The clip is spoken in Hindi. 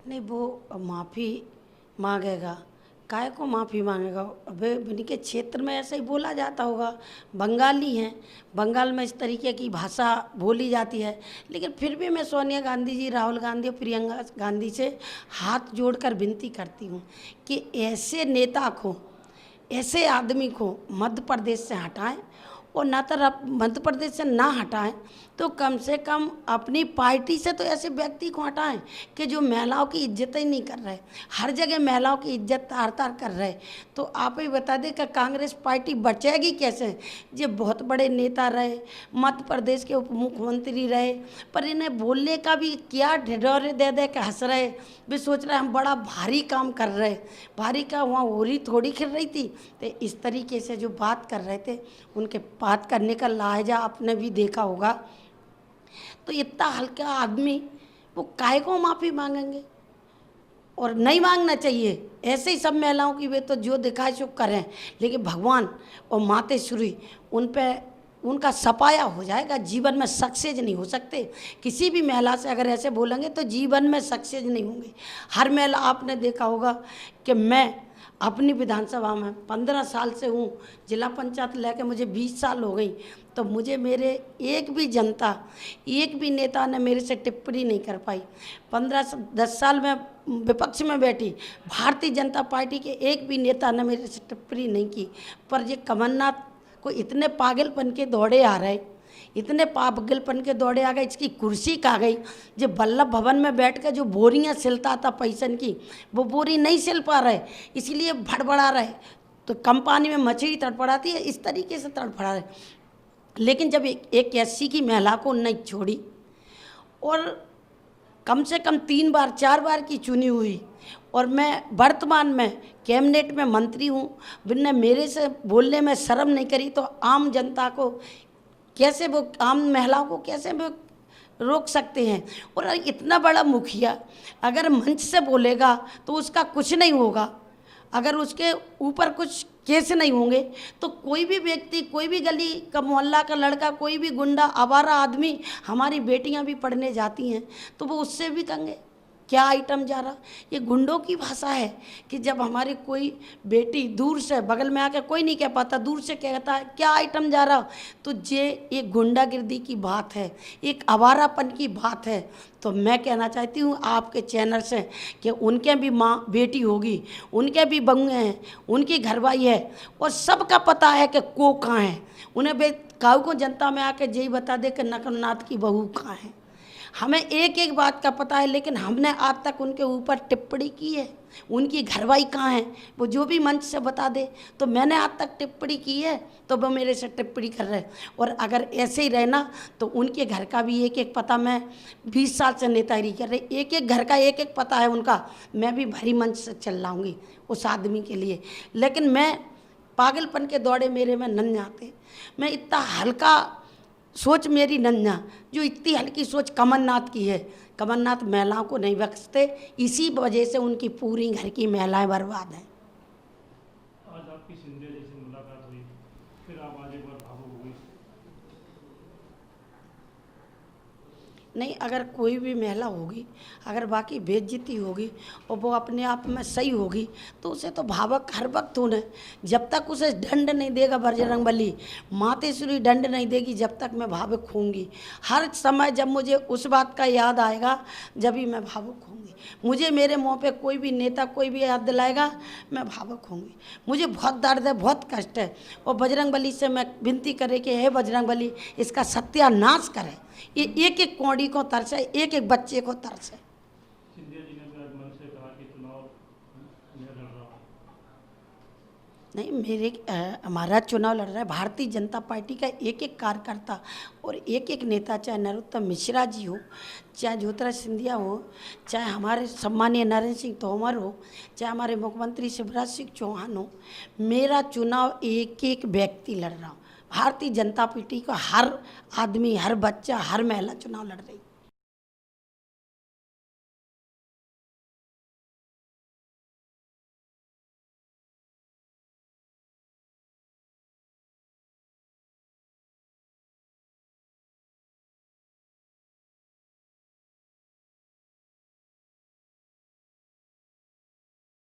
नहीं, वो माफ़ी मांगेगा। काहे को माफ़ी मांगेगा? अबे उनके क्षेत्र में ऐसे ही बोला जाता होगा। बंगाली हैं, बंगाल में इस तरीके की भाषा बोली जाती है। लेकिन फिर भी मैं सोनिया गांधी जी, राहुल गांधी और प्रियंका गांधी से हाथ जोड़कर विनती करती हूँ कि ऐसे नेता को, ऐसे आदमी को मध्य प्रदेश से हटाएं, और ना तो मध्य प्रदेश से ना हटाएं तो कम से कम अपनी पार्टी से तो ऐसे व्यक्ति को हटाएं कि जो महिलाओं की इज्जत ही नहीं कर रहे, हर जगह महिलाओं की इज्जत तार तार कर रहे। तो आप ही बता दें कि कांग्रेस पार्टी बचेगी कैसे? ये बहुत बड़े नेता रहे, मध्य प्रदेश के उप मुख्यमंत्री रहे, पर इन्हें बोलने का भी क्या ढिढोरे दे दे के हंस रहे। भी सोच रहे हम बड़ा भारी काम कर रहे, भारी का वहाँ होरी थोड़ी खिल रही थी। तो इस तरीके से जो बात कर रहे थे, उनके बात करने का लहजा आपने भी देखा होगा। तो इतना हल्का आदमी वो काहे को माफ़ी मांगेंगे? और नहीं मांगना चाहिए। ऐसे ही सब महिलाओं की वे तो जो दिखाए सो करें, लेकिन भगवान और मातेश्वरी उन पे उनका सफाया हो जाएगा। जीवन में सक्सेस नहीं हो सकते। किसी भी महिला से अगर ऐसे बोलेंगे तो जीवन में सक्सेस नहीं होंगे। हर महिला, आपने देखा होगा कि मैं अपनी विधानसभा में 15 साल से हूँ, जिला पंचायत लेके मुझे 20 साल हो गई, तो मुझे मेरे एक भी जनता, एक भी नेता ने मेरे से टिप्पणी नहीं कर पाई। 10 साल में विपक्ष में बैठी, भारतीय जनता पार्टी के एक भी नेता ने मेरे से टिप्पणी नहीं की। पर ये कमलनाथ को इतने पागलपन के दौड़े आ रहे, इतने पागलपन के दौड़े आ गए, इसकी कुर्सी कहाँ गई? जो वल्लभ भवन में बैठ कर जो बोरियां सिलता था पैसन की, वो बोरी नहीं सिल पा रहे, इसलिए भड़बड़ा रहे। तो कम पानी में मछली तड़फड़ाती है, इस तरीके से तड़फड़ा रहे। लेकिन जब एक एससी की महिला को नहीं छोड़ी, और कम से कम 3 बार 4 बार की चुनी हुई, और मैं वर्तमान में कैबिनेट में मंत्री हूँ, बिना मेरे से बोलने में शर्म नहीं करी, तो आम जनता को कैसे, वो आम महिलाओं को कैसे वो रोक सकते हैं? और इतना बड़ा मुखिया अगर मंच से बोलेगा तो उसका कुछ नहीं होगा, अगर उसके ऊपर कुछ केस नहीं होंगे, तो कोई भी व्यक्ति, कोई भी गली का मोहल्ला का लड़का, कोई भी गुंडा, आवारा आदमी, हमारी बेटियां भी पढ़ने जाती हैं तो वो उससे भी कहेंगे क्या आइटम जा रहा। ये गुंडों की भाषा है कि जब हमारी कोई बेटी दूर से, बगल में आकर कोई नहीं कह पाता, दूर से कहता है क्या आइटम जा रहा, तो ये एक गुंडागिर्दी की बात है, एक आवारापन की बात है। तो मैं कहना चाहती हूँ आपके चैनल से कि उनके भी माँ बेटी होगी, उनके भी बहू हैं, उनकी घरवाई है, और सबका पता है कि को कहाँ है। उन्हें काऊ को जनता में आके यही बता दे कि नकलनाथ की बहू कहाँ है। हमें एक एक बात का पता है, लेकिन हमने आज तक उनके ऊपर टिप्पणी की है? उनकी घरवाई कहाँ है? वो जो भी मंच से बता दे। तो मैंने आज तक टिप्पणी की है तो वो मेरे से टिप्पणी कर रहे हैं। और अगर ऐसे ही रहना तो उनके घर का भी एक एक पता, मैं 20 साल से नेतागिरी कर रही, एक एक घर का एक एक पता है उनका। मैं भी भारी मंच से चल लाऊंगी उस आदमी के लिए, लेकिन मैं पागलपन के दौड़े मेरे में नन आते। मैं इतना हल्का सोच मेरी नन्हा, जो इतनी हल्की सोच कमलनाथ की है। कमलनाथ महिलाओं को नहीं बख्शते, इसी वजह से उनकी पूरी घर की महिलाएं बर्बाद हैं। आज आपकी सिंधिया जी से मुलाकात हुई, फिर आप आज एक बार भावुक हो गई। नहीं, अगर कोई भी महिला होगी, अगर बाकी बेइज्जती होगी और वो अपने आप में सही होगी तो उसे तो भावक हर वक्त होना है। जब तक उसे दंड नहीं देगा बजरंगबली, मातेश्वरी दंड नहीं देगी, जब तक मैं भावुक होंगी। हर समय जब मुझे उस बात का याद आएगा, जब ही मैं भावुक होंगी। मुझे मेरे मुँह पे कोई भी नेता कोई भी याद दिलाएगा, मैं भावुक होंगी। मुझे बहुत दर्द है, बहुत कष्ट है, और बजरंगबली से मैं विनती करे कि हे बजरंगबली, इसका सत्यानाश करे। ये एक एक कौड़ी को तरस है, एक एक बच्चे को तरस है। सिंधिया जी ने आज मन से कहा कि चुनाव मैं लड़ रहा हूं। नहीं, हमारा चुनाव लड़ रहा है भारतीय जनता पार्टी का एक एक कार्यकर्ता और एक एक नेता, चाहे नरोत्तम मिश्रा जी हो, चाहे ज्योतिरादित्य सिंधिया हो, चाहे हमारे सम्मानीय नरेंद्र सिंह तोमर हो, चाहे हमारे मुख्यमंत्री शिवराज सिंह चौहान हो। मेरा चुनाव एक एक व्यक्ति लड़ रहा हूँ। भारतीय जनता पार्टी का हर आदमी, हर बच्चा, हर महिला चुनाव लड़ रही।